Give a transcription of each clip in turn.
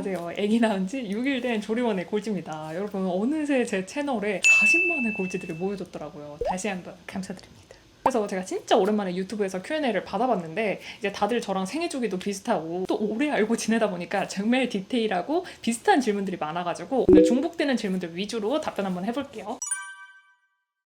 안녕하세요. 아기 낳은 지 6일 된 조리원의 골지입니다. 여러분 어느새 제 채널에 40만의 골지들이 모여졌더라고요. 다시 한번 감사드립니다. 그래서 제가 진짜 오랜만에 유튜브에서 Q&A를 받아봤는데 이제 다들 저랑 생애 주기도 비슷하고 또 오래 알고 지내다 보니까 정말 디테일하고 비슷한 질문들이 많아가지고 오늘 중복되는 질문들 위주로 답변 한번 해볼게요.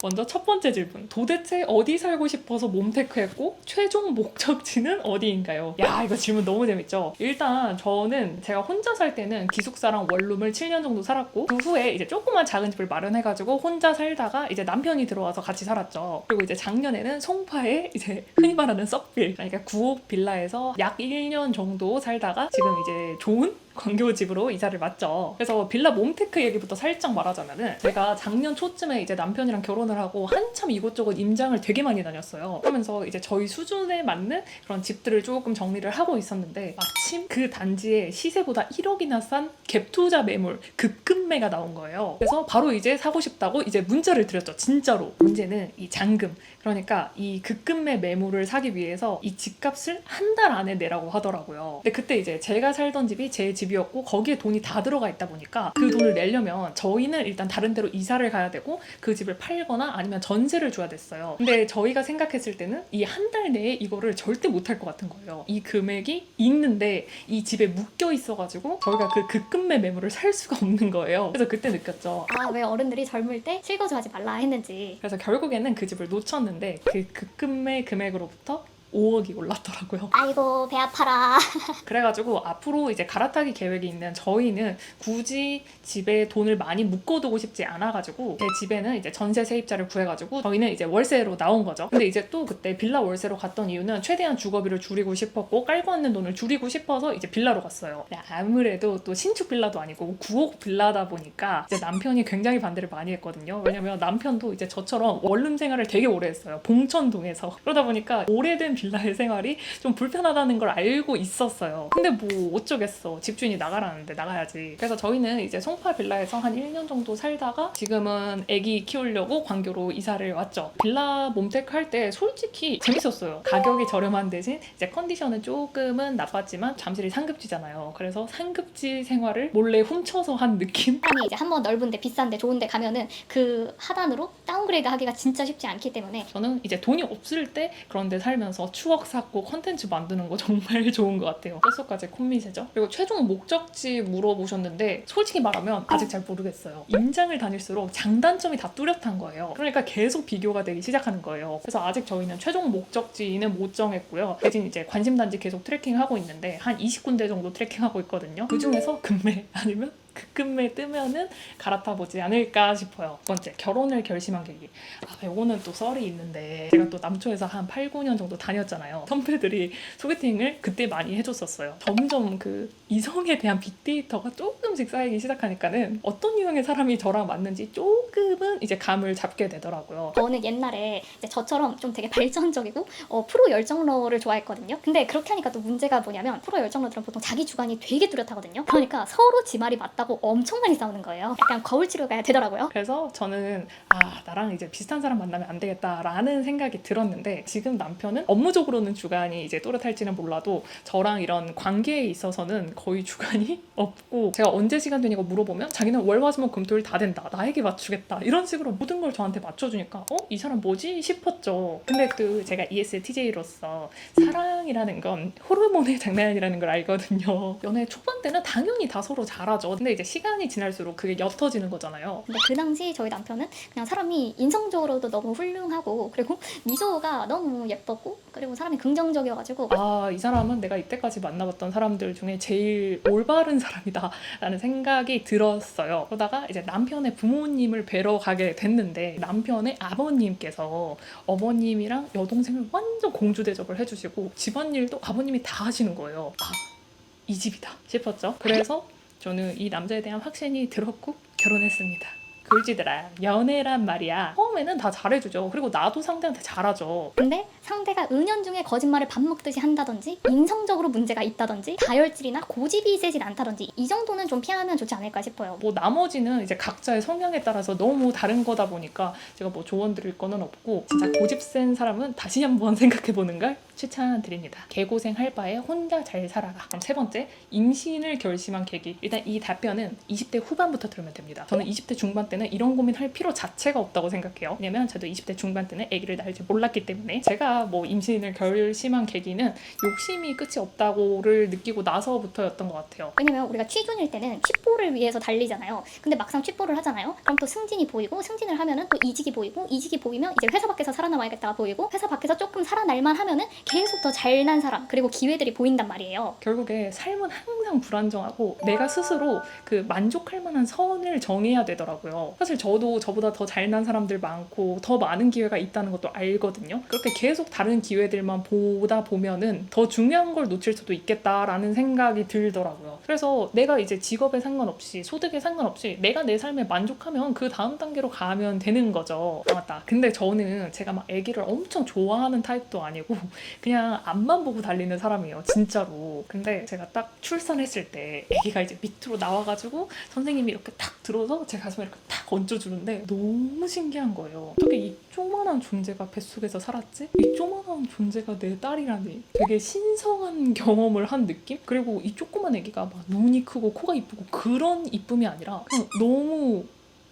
먼저 첫 번째 질문. 도대체 어디 살고 싶어서 몸테크했고 최종 목적지는 어디인가요? 야, 이거 질문 너무 재밌죠? 일단 저는 제가 혼자 살 때는 기숙사랑 원룸을 7년 정도 살았고 그 후에 이제 조그만 작은 집을 마련해가지고 혼자 살다가 이제 남편이 들어와서 같이 살았죠. 그리고 이제 작년에는 송파에 이제 흔히 말하는 썩빌, 그러니까 9억 빌라에서 약 1년 정도 살다가 지금 이제 좋은 광교 집으로 이사를 왔죠. 그래서 빌라 몸테크 얘기부터 살짝 말하자면은 제가 작년 초쯤에 이제 남편이랑 결혼을 하고 한참 이곳저곳 임장을 되게 많이 다녔어요. 그러면서 이제 저희 수준에 맞는 그런 집들을 조금 정리를 하고 있었는데 마침 그 단지에 시세보다 1억이나 싼 갭투자 매물 급급매가 나온 거예요. 그래서 바로 이제 사고 싶다고 이제 문자를 드렸죠. 진짜로. 문제는 이 잔금. 그러니까 이 급급매 매물을 사기 위해서 이 집값을 한 달 안에 내라고 하더라고요. 근데 그때 이제 제가 살던 집이 제 집이었고 거기에 돈이 다 들어가 있다 보니까 그 돈을 내려면 저희는 일단 다른 데로 이사를 가야 되고 그 집을 팔거나 아니면 전세를 줘야 됐어요. 근데 저희가 생각했을 때는 이 한 달 내에 이거를 절대 못할 것 같은 거예요. 이 금액이 있는데 이 집에 묶여 있어가지고 저희가 그 급급매 매물을 살 수가 없는 거예요. 그래서 그때 느꼈죠. 아, 왜 어른들이 젊을 때 실거주하지 말라 했는지. 그래서 결국에는 그 집을 놓쳤는데 그 급급매 금액으로부터 5억이 올랐더라고요. 아이고 배 아파라. 그래가지고 앞으로 이제 갈아타기 계획이 있는 저희는 굳이 집에 돈을 많이 묶어두고 싶지 않아가지고 제 집에는 이제 전세 세입자를 구해가지고 저희는 이제 월세로 나온 거죠. 근데 이제 또 그때 빌라 월세로 갔던 이유는 최대한 주거비를 줄이고 싶었고 깔고 앉는 돈을 줄이고 싶어서 이제 빌라로 갔어요. 근데 아무래도 또 신축 빌라도 아니고 9억 빌라다 보니까 이제 남편이 굉장히 반대를 많이 했거든요. 왜냐면 남편도 이제 저처럼 원룸 생활을 되게 오래 했어요. 봉천동에서. 그러다 보니까 오래된 빌라의 생활이 좀 불편하다는 걸 알고 있었어요. 근데 뭐 어쩌겠어. 집주인이 나가라는데 나가야지. 그래서 저희는 이제 송파 빌라에서 한 1년 정도 살다가 지금은 아기 키우려고 광교로 이사를 왔죠. 빌라 몸테크 할 때 솔직히 재밌었어요. 가격이 저렴한 대신 이제 컨디션은 조금은 나빴지만 잠실이 상급지잖아요. 그래서 상급지 생활을 몰래 훔쳐서 한 느낌? 사람이 이제 한번 넓은데 비싼데 좋은데 가면은 그 하단으로 다운그레이드 하기가 진짜 쉽지 않기 때문에 저는 이제 돈이 없을 때 그런 데 살면서 추억 쌓고 컨텐츠 만드는 거 정말 좋은 것 같아요. 뼛속까지 콧미세죠? 그리고 최종 목적지 물어보셨는데 솔직히 말하면 아직 잘 모르겠어요. 임장을 다닐수록 장단점이 다 뚜렷한 거예요. 그러니까 계속 비교가 되기 시작하는 거예요. 그래서 아직 저희는 최종 목적지는 못 정했고요. 대신 이제 관심단지 계속 트래킹하고 있는데 한 20군데 정도 트래킹하고 있거든요. 그 중에서 금매 아니면 급급매 뜨면은 갈아타보지 않을까 싶어요. 두 번째, 결혼을 결심한 계기. 요거는 또 썰이 있는데 제가 또 남초에서 한 8, 9년 정도 다녔잖아요. 선배들이 소개팅을 그때 많이 해줬었어요. 점점 그 이성에 대한 빅데이터가 조금씩 쌓이기 시작하니까는 어떤 유형의 사람이 저랑 맞는지 조금은 이제 감을 잡게 되더라고요. 저는 옛날에 이제 저처럼 좀 되게 발전적이고 프로 열정러를 좋아했거든요. 근데 그렇게 하니까 또 문제가 뭐냐면 프로 열정러들은 보통 자기 주관이 되게 뚜렷하거든요. 그러니까 서로 지 말이 맞다고 엄청 많이 싸우는 거예요. 약간 거울 치료가 되더라고요. 그래서 저는 나랑 이제 비슷한 사람 만나면 안 되겠다라는 생각이 들었는데 지금 남편은 업무적으로는 주관이 이제 또렷할지는 몰라도 저랑 이런 관계에 있어서는 거의 주관이 없고 제가 언제 시간 되냐고 물어보면 자기는 월화수목금토일 다 된다. 나에게 맞추겠다. 이런 식으로 모든 걸 저한테 맞춰주니까 이 사람 뭐지? 싶었죠. 근데 또 제가 ESTJ로서 사랑이라는 건 호르몬의 장난이라는 걸 알거든요. 연애 초반 때는 당연히 다 서로 잘하죠. 근데 이제 시간이 지날수록 그게 옅어지는 거잖아요. 근데 그 당시 저희 남편은 그냥 사람이 인성적으로도 너무 훌륭하고 그리고 미소가 너무 예뻤고 그리고 사람이 긍정적이어가지고 이 사람은 내가 이때까지 만나봤던 사람들 중에 제일 올바른 사람이다 라는 생각이 들었어요. 그러다가 이제 남편의 부모님을 뵈러 가게 됐는데 남편의 아버님께서 어머님이랑 여동생을 완전 공주 대접을 해주시고 집안일도 아버님이 다 하시는 거예요. 이 집이다 싶었죠. 그래서 저는 이 남자에 대한 확신이 들었고 결혼했습니다. 골지들아, 연애란 말이야 처음에는 다 잘해주죠. 그리고 나도 상대한테 잘하죠. 근데 상대가 은연중에 거짓말을 밥 먹듯이 한다든지 인성적으로 문제가 있다든지 다혈질이나 고집이 세진 않다든지 이 정도는 좀 피하면 좋지 않을까 싶어요. 뭐 나머지는 이제 각자의 성향에 따라서 너무 다른 거다 보니까 제가 뭐 조언 드릴 거는 없고, 진짜 고집 센 사람은 다시 한번 생각해보는 걸 추천드립니다. 개고생 할 바에 혼자 잘 살아라. 그럼 세 번째, 임신을 결심한 계기. 일단 이 답변은 20대 후반부터 들으면 됩니다. 저는 20대 중반 때는 이런 고민할 필요 자체가 없다고 생각해요. 왜냐면 저도 20대 중반 때는 아기를 낳을 줄 몰랐기 때문에. 제가 뭐 임신을 결심한 계기는 욕심이 끝이 없다고를 느끼고 나서부터였던 것 같아요. 왜냐면 우리가 취준일 때는 취뽀를 위해서 달리잖아요. 근데 막상 취뽀를 하잖아요. 그럼 또 승진이 보이고, 승진을 하면은 또 이직이 보이고, 이직이 보이면 이제 회사 밖에서 살아남아야겠다 보이고, 회사 밖에서 조금 살아날만 하면은 계속 더 잘난 사람, 그리고 기회들이 보인단 말이에요. 결국에 삶은 항상 불안정하고 내가 스스로 그 만족할 만한 선을 정해야 되더라고요. 사실 저도 저보다 더 잘난 사람들 많고 더 많은 기회가 있다는 것도 알거든요. 그렇게 계속 다른 기회들만 보다 보면은 더 중요한 걸 놓칠 수도 있겠다라는 생각이 들더라고요. 그래서 내가 이제 직업에 상관없이, 소득에 상관없이 내가 내 삶에 만족하면 그 다음 단계로 가면 되는 거죠. 맞다. 근데 저는 제가 막 아기를 엄청 좋아하는 타입도 아니고 그냥 앞만 보고 달리는 사람이에요, 진짜로. 근데 제가 딱 출산했을 때 아기가 이제 밑으로 나와가지고 선생님이 이렇게 탁 들어서 제 가슴에 이렇게 탁 얹어주는데 너무 신기한 거예요. 어떻게 이 조그만한 존재가 뱃속에서 살았지? 이 조그만한 존재가 내 딸이라니. 되게 신성한 경험을 한 느낌? 그리고 이 조그만 아기가 막 눈이 크고 코가 이쁘고 그런 이쁨이 아니라 그냥 너무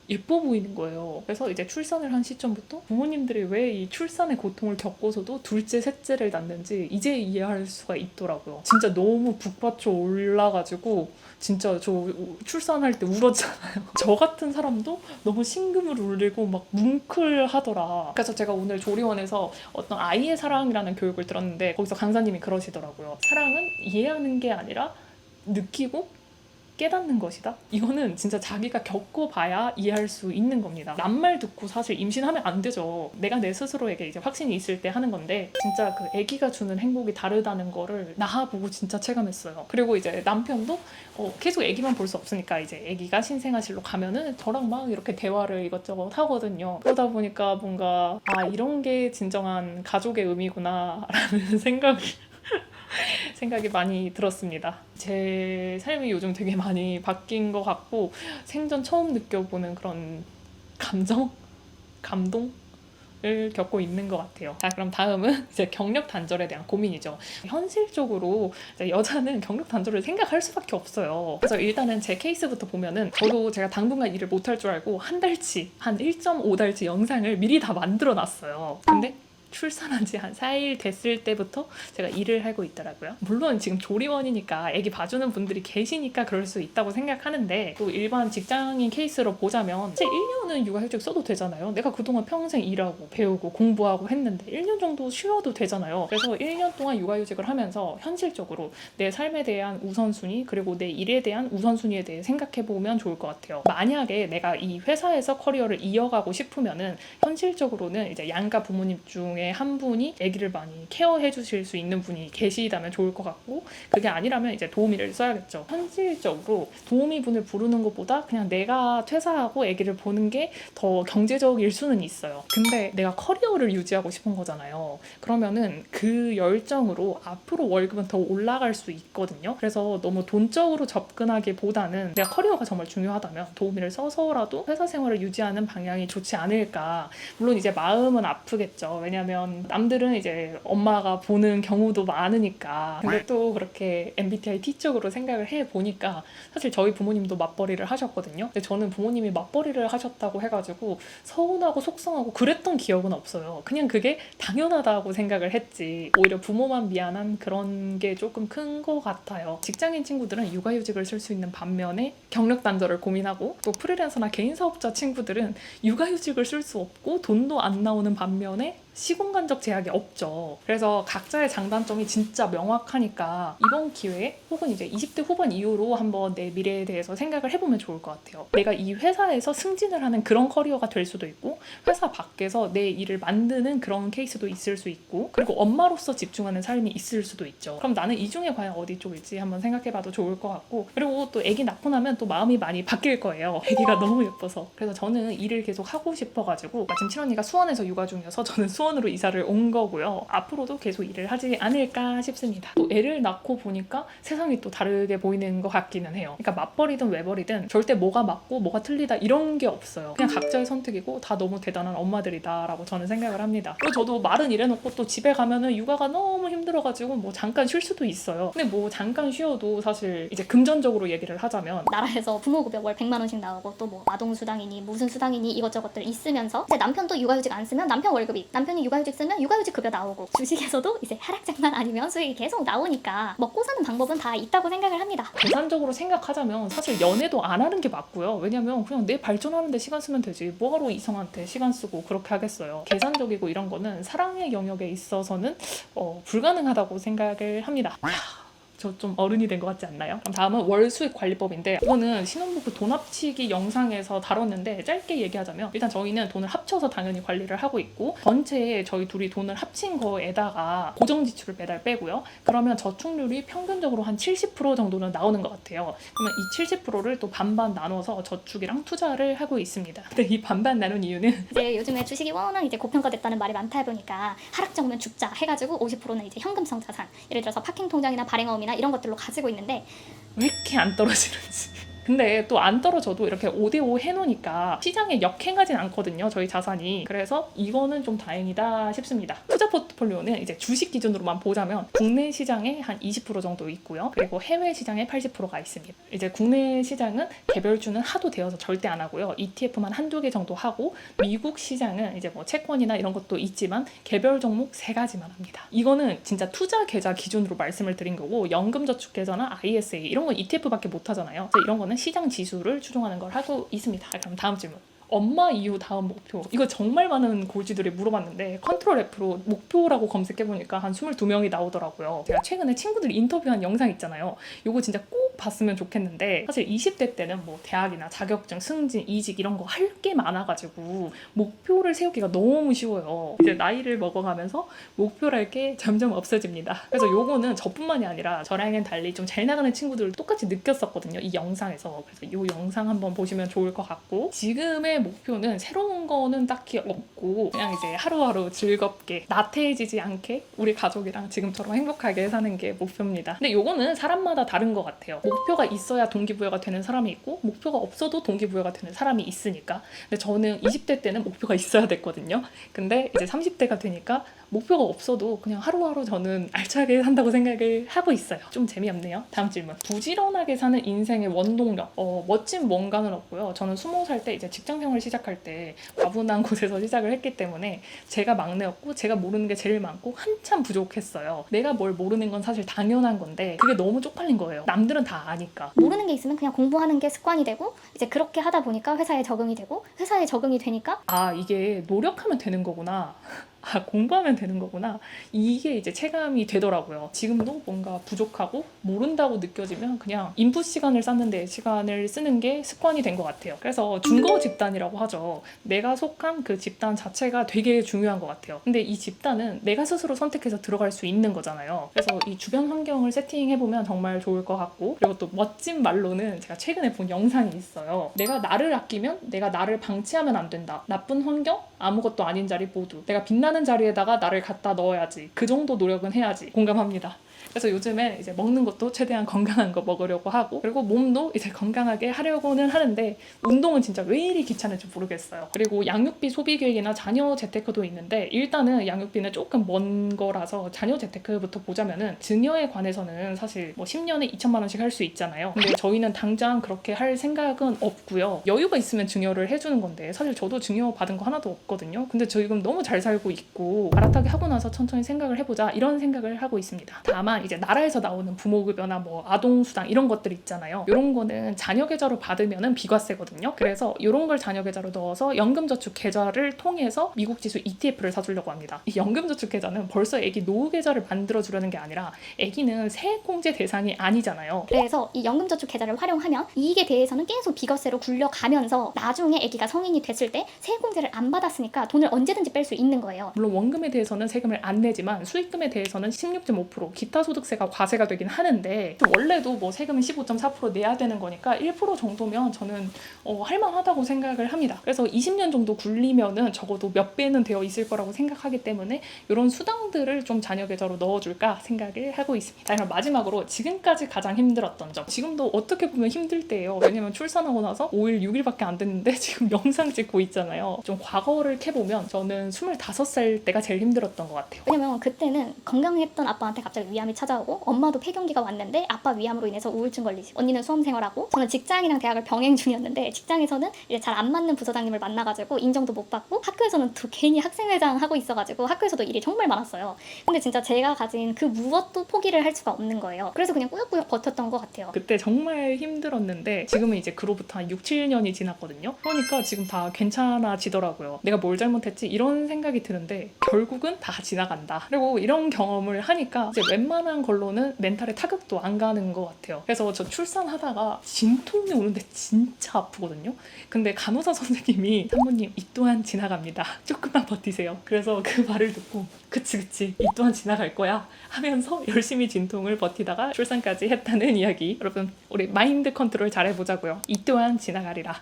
예뻐 보이는 거예요. 그래서 이제 출산을 한 시점부터 부모님들이 왜 이 출산의 고통을 겪고서도 둘째, 셋째를 낳는지 이제 이해할 수가 있더라고요. 진짜 너무 북받쳐 올라가지고 진짜 저 출산할 때 울었잖아요. 저 같은 사람도 너무 심금을 울리고 막 뭉클하더라. 그래서 제가 오늘 조리원에서 어떤 아이의 사랑이라는 교육을 들었는데 거기서 강사님이 그러시더라고요. 사랑은 이해하는 게 아니라 느끼고 깨닫는 것이다. 이거는 진짜 자기가 겪어봐야 이해할 수 있는 겁니다. 남말 듣고 사실 임신하면 안 되죠. 내가 내 스스로에게 이제 확신이 있을 때 하는 건데, 진짜 그 아기가 주는 행복이 다르다는 거를 나보고 진짜 체감했어요. 그리고 이제 남편도 계속 아기만 볼 수 없으니까 이제 아기가 신생아실로 가면은 저랑 막 이렇게 대화를 이것저것 하거든요. 그러다 보니까 뭔가 이런 게 진정한 가족의 의미구나라는 생각이 많이 들었습니다. 제 삶이 요즘 되게 많이 바뀐 것 같고 생전 처음 느껴보는 그런 감동을 겪고 있는 것 같아요. 자, 그럼 다음은 이제 경력 단절에 대한 고민이죠. 현실적으로 여자는 경력 단절을 생각할 수밖에 없어요. 그래서 일단은 제 케이스부터 보면은 저도 제가 당분간 일을 못할 줄 알고 한 1.5달치 영상을 미리 다 만들어 놨어요. 근데 출산한 지 한 4일 됐을 때부터 제가 일을 하고 있더라고요. 물론 지금 조리원이니까 애기 봐주는 분들이 계시니까 그럴 수 있다고 생각하는데, 또 일반 직장인 케이스로 보자면 사실 1년은 육아휴직 써도 되잖아요. 내가 그동안 평생 일하고 배우고 공부하고 했는데 1년 정도 쉬어도 되잖아요. 그래서 1년 동안 육아휴직을 하면서 현실적으로 내 삶에 대한 우선순위, 그리고 내 일에 대한 우선순위에 대해 생각해보면 좋을 것 같아요. 만약에 내가 이 회사에서 커리어를 이어가고 싶으면은 현실적으로는 이제 양가 부모님 중에 한 분이 아기를 많이 케어해 주실 수 있는 분이 계시다면 좋을 것 같고, 그게 아니라면 이제 도우미를 써야겠죠. 현실적으로 도우미 분을 부르는 것보다 그냥 내가 퇴사하고 아기를 보는 게 더 경제적일 수는 있어요. 근데 내가 커리어를 유지하고 싶은 거잖아요. 그러면은 그 열정으로 앞으로 월급은 더 올라갈 수 있거든요. 그래서 너무 돈적으로 접근하기보다는 내가 커리어가 정말 중요하다면 도우미를 써서라도 회사 생활을 유지하는 방향이 좋지 않을까. 물론 이제 마음은 아프겠죠. 왜냐면 남들은 이제 엄마가 보는 경우도 많으니까. 근데 또 그렇게 MBTI T쪽으로 생각을 해보니까 사실 저희 부모님도 맞벌이를 하셨거든요. 근데 저는 부모님이 맞벌이를 하셨다고 해가지고 서운하고 속상하고 그랬던 기억은 없어요. 그냥 그게 당연하다고 생각을 했지. 오히려 부모만 미안한 그런 게 조금 큰 것 같아요. 직장인 친구들은 육아휴직을 쓸 수 있는 반면에 경력 단절을 고민하고, 또 프리랜서나 개인 사업자 친구들은 육아휴직을 쓸 수 없고 돈도 안 나오는 반면에 시공간적 제약이 없죠. 그래서 각자의 장단점이 진짜 명확하니까 이번 기회에 혹은 이제 20대 후반 이후로 한번 내 미래에 대해서 생각을 해보면 좋을 것 같아요. 내가 이 회사에서 승진을 하는 그런 커리어가 될 수도 있고 회사 밖에서 내 일을 만드는 그런 케이스도 있을 수 있고 그리고 엄마로서 집중하는 삶이 있을 수도 있죠. 그럼 나는 이 중에 과연 어디 쪽일지 한번 생각해봐도 좋을 것 같고 그리고 또 아기 낳고 나면 또 마음이 많이 바뀔 거예요. 아기가 너무 예뻐서. 그래서 저는 일을 계속 하고 싶어가지고 마침 친언니가 수원에서 육아 중이어서 저는 수원으로 이사를 온 거고요. 앞으로도 계속 일을 하지 않을까 싶습니다. 또 애를 낳고 보니까 세상이 또 다르게 보이는 것 같기는 해요. 그러니까 맞벌이든 외벌이든 절대 뭐가 맞고 뭐가 틀리다 이런 게 없어요. 그냥 각자의 선택이고 다 너무 대단한 엄마들이다 라고 저는 생각을 합니다. 그리고 저도 말은 이래놓고 또 집에 가면은 육아가 너무 힘들어가지고 뭐 잠깐 쉴 수도 있어요. 근데 뭐 잠깐 쉬어도 사실 이제 금전적으로 얘기를 하자면 나라에서 부모급여 월 100만 원씩 나오고 또 뭐 아동수당이니 무슨 수당이니 이것저것들 있으면서 이제 남편도 육아휴직 안 쓰면 남편 월급이, 남편이 육아휴직 쓰면 육아휴직 급여 나오고 주식에서도 이제 하락장만 아니면 수익이 계속 나오니까 먹고 사는 방법은 다 있다고 생각을 합니다. 계산적으로 생각하자면 사실 연애도 안 하는 게 맞고요. 왜냐면 그냥 내 발전하는 데 시간 쓰면 되지 뭐하러 이성한테 시간 쓰고 그렇게 하겠어요. 계산적이고 이런 거는 사랑의 영역에 있어서는 불가능하다고 생각을 합니다. 저 좀 어른이 된 것 같지 않나요? 그럼 다음은 월수익 관리법인데 이거는 신혼부부 돈 합치기 영상에서 다뤘는데 짧게 얘기하자면 일단 저희는 돈을 합쳐서 당연히 관리를 하고 있고 전체에 저희 둘이 돈을 합친 거에다가 고정 지출을 매달 빼고요. 그러면 저축률이 평균적으로 한 70% 정도는 나오는 것 같아요. 그러면 이 70%를 또 반반 나눠서 저축이랑 투자를 하고 있습니다. 근데 이 반반 나눈 이유는 이제 요즘에 주식이 워낙 이제 고평가됐다는 말이 많다 보니까 하락장 오면 죽자 해가지고 50%는 이제 현금성 자산, 예를 들어서 파킹 통장이나 발행어음이나 이런 것들로 가지고 있는데 왜 이렇게 안 떨어지는지. 근데 또 안 떨어져도 이렇게 5대5 해놓으니까 시장에 역행하진 않거든요. 저희 자산이. 그래서 이거는 좀 다행이다 싶습니다. 투자 포트폴리오는 이제 주식 기준으로만 보자면 국내 시장에 한 20% 정도 있고요. 그리고 해외 시장에 80%가 있습니다. 이제 국내 시장은 개별주는 하도 되어서 절대 안 하고요. ETF만 한두 개 정도 하고 미국 시장은 이제 뭐 채권이나 이런 것도 있지만 개별 종목 3가지만 합니다. 이거는 진짜 투자 계좌 기준으로 말씀을 드린 거고 연금저축 계좌나 ISA 이런 건 ETF밖에 못 하잖아요. 그래서 이런 거는 시장 지수를 추종하는 걸 하고 있습니다. 그럼 다음 질문. 엄마 이후 다음 목표. 이거 정말 많은 골지들이 물어봤는데 컨트롤 F로 목표라고 검색해보니까 한 22명이 나오더라고요. 제가 최근에 친구들 인터뷰한 영상 있잖아요. 이거 진짜 꼭 봤으면 좋겠는데 사실 20대 때는 뭐 대학이나 자격증, 승진, 이직 이런 거 할 게 많아가지고 목표를 세우기가 너무 쉬워요. 이제 나이를 먹어가면서 목표랄 게 점점 없어집니다. 그래서 요거는 저뿐만이 아니라 저랑은 달리 좀 잘 나가는 친구들 똑같이 느꼈었거든요. 이 영상에서. 그래서 이 영상 한번 보시면 좋을 것 같고 지금의 목표는 새로운 거는 딱히 없고 그냥 이제 하루하루 즐겁게 나태해지지 않게 우리 가족이랑 지금처럼 행복하게 사는 게 목표입니다. 근데 요거는 사람마다 다른 것 같아요. 목표가 있어야 동기부여가 되는 사람이 있고 목표가 없어도 동기부여가 되는 사람이 있으니까. 근데 저는 20대 때는 목표가 있어야 됐거든요. 근데 이제 30대가 되니까 목표가 없어도 그냥 하루하루 저는 알차게 산다고 생각을 하고 있어요. 좀 재미없네요. 다음 질문. 부지런하게 사는 인생의 원동력. 멋진 뭔가는 없고요. 저는 20살 때 이제 직장생활 시작할 때 과분한 곳에서 시작을 했기 때문에 제가 막내였고 제가 모르는 게 제일 많고 한참 부족했어요. 내가 뭘 모르는 건 사실 당연한 건데 그게 너무 쪽팔린 거예요. 남들은 다 아니까. 모르는 게 있으면 그냥 공부하는 게 습관이 되고 이제 그렇게 하다 보니까 회사에 적응이 되고 회사에 적응이 되니까 이게 노력하면 되는 거구나. 공부하면 되는 거구나. 이게 이제 체감이 되더라고요. 지금도 뭔가 부족하고 모른다고 느껴지면 그냥 인풋 시간을 쌓는 데 시간을 쓰는 게 습관이 된 것 같아요. 그래서 준거 집단이라고 하죠. 내가 속한 그 집단 자체가 되게 중요한 것 같아요. 근데 이 집단은 내가 스스로 선택해서 들어갈 수 있는 거잖아요. 그래서 이 주변 환경을 세팅해보면 정말 좋을 것 같고 그리고 또 멋진 말로는 제가 최근에 본 영상이 있어요. 내가 나를 아끼면 내가 나를 방치하면 안 된다. 나쁜 환경, 아무것도 아닌 자리 모두. 내가 빛나는 자리에다가 나를 갖다 넣어야지. 그 정도 노력은 해야지. 공감합니다. 그래서 요즘에 이제 먹는 것도 최대한 건강한 거 먹으려고 하고 그리고 몸도 이제 건강하게 하려고는 하는데 운동은 진짜 왜 이리 귀찮은지 모르겠어요. 그리고 양육비 소비 계획이나 자녀 재테크도 있는데 일단은 양육비는 조금 먼 거라서 자녀 재테크부터 보자면은 증여에 관해서는 사실 뭐 10년에 2천만 원씩 할 수 있잖아요. 근데 저희는 당장 그렇게 할 생각은 없고요. 여유가 있으면 증여를 해주는 건데 사실 저도 증여 받은 거 하나도 없거든요. 근데 저 지금 너무 잘 살고 있고 갈아타기 하고 나서 천천히 생각을 해보자 이런 생각을 하고 있습니다. 다만 이제 나라에서 나오는 부모급여나 뭐 아동수당 이런 것들 있잖아요. 이런 거는 자녀계좌로 받으면은 비과세거든요. 그래서 이런 걸 자녀계좌로 넣어서 연금저축계좌를 통해서 미국 지수 ETF를 사주려고 합니다. 이 연금저축계좌는 벌써 애기 노후계좌를 만들어주려는 게 아니라 애기는 세액공제 대상이 아니잖아요. 그래서 이 연금저축 계좌를 활용하면 이익에 대해서는 계속 비과세로 굴려가면서 나중에 아기가 성인이 됐을 때 세액공제를 안 받았으니까 돈을 언제든지 뺄 수 있는 거예요. 물론 원금에 대해서는 세금을 안 내지만 수익금에 대해서는 16.5% 기타 소득세가 과세가 되긴 하는데 원래도 뭐 세금은 15.4% 내야 되는 거니까 1% 정도면 저는 할만하다고 생각을 합니다. 그래서 20년 정도 굴리면은 적어도 몇 배는 되어 있을 거라고 생각하기 때문에 이런 수당들을 좀 자녀 계좌로 넣어줄까 생각을 하고 있습니다. 자, 그럼 마지막으로 지금까지 가장 힘들었던 점. 지금도 어떻게 보면 힘들 때예요. 왜냐면 출산하고 나서 5일, 6일밖에 안 됐는데 지금 영상 찍고 있잖아요. 좀 과거를 캐보면 저는 25살 때가 제일 힘들었던 것 같아요. 왜냐면 그때는 건강했던 아빠한테 갑자기 위암이 찾아오고 엄마도 폐경기가 왔는데 아빠 위암으로 인해서 우울증 걸리지. 언니는 수험생활하고 저는 직장이랑 대학을 병행 중이었는데 직장에서는 이제 잘 안 맞는 부서장님을 만나가지고 인정도 못 받고 학교에서는 또 괜히 학생회장 하고 있어가지고 학교에서도 일이 정말 많았어요. 근데 진짜 제가 가진 그 무엇도 포기를 할 수가 없는 거예요. 그래서 그냥 꾸역꾸역 버텼던 것 같아요. 그때 정말 힘들었는데 지금은 이제 그로부터 한 6, 7년이 지났거든요. 그러니까 지금 다 괜찮아지더라고요. 내가 뭘 잘못했지? 이런 생각이 드는데 결국은 다 지나간다. 그리고 이런 경험을 하니까 이제 웬만한 걸로는 멘탈에 타격도 안 가는 것 같아요. 그래서 저 출산하다가 진통이 오는데 진짜 아프거든요. 근데 간호사 선생님이 산모님 이 또한 지나갑니다. 조금만 버티세요. 그래서 그 말을 듣고 그치 이 또한 지나갈 거야 하면서 열심히 진통을 버티다가 출산까지 했다는 이야기. 여러분 우리 마인드 컨트롤 잘 해보자고요. 이 또한 지나가리라.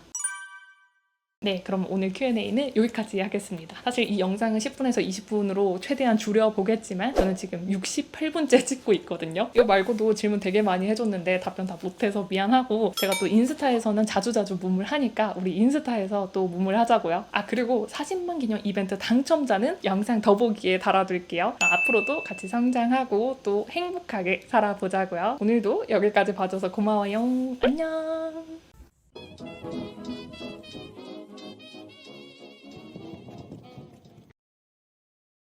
네, 그럼 오늘 Q&A는 여기까지 하겠습니다. 사실 이 영상은 10분에서 20분으로 최대한 줄여보겠지만 저는 지금 68분째 찍고 있거든요. 이거 말고도 질문 되게 많이 해줬는데 답변 다 못해서 미안하고 제가 또 인스타에서는 자주자주 무물하니까 우리 인스타에서 또 무물하자고요. 아, 그리고 40만 기념 이벤트 당첨자는 영상 더보기에 달아둘게요. 앞으로도 같이 성장하고 또 행복하게 살아보자고요. 오늘도 여기까지 봐줘서 고마워요. 안녕.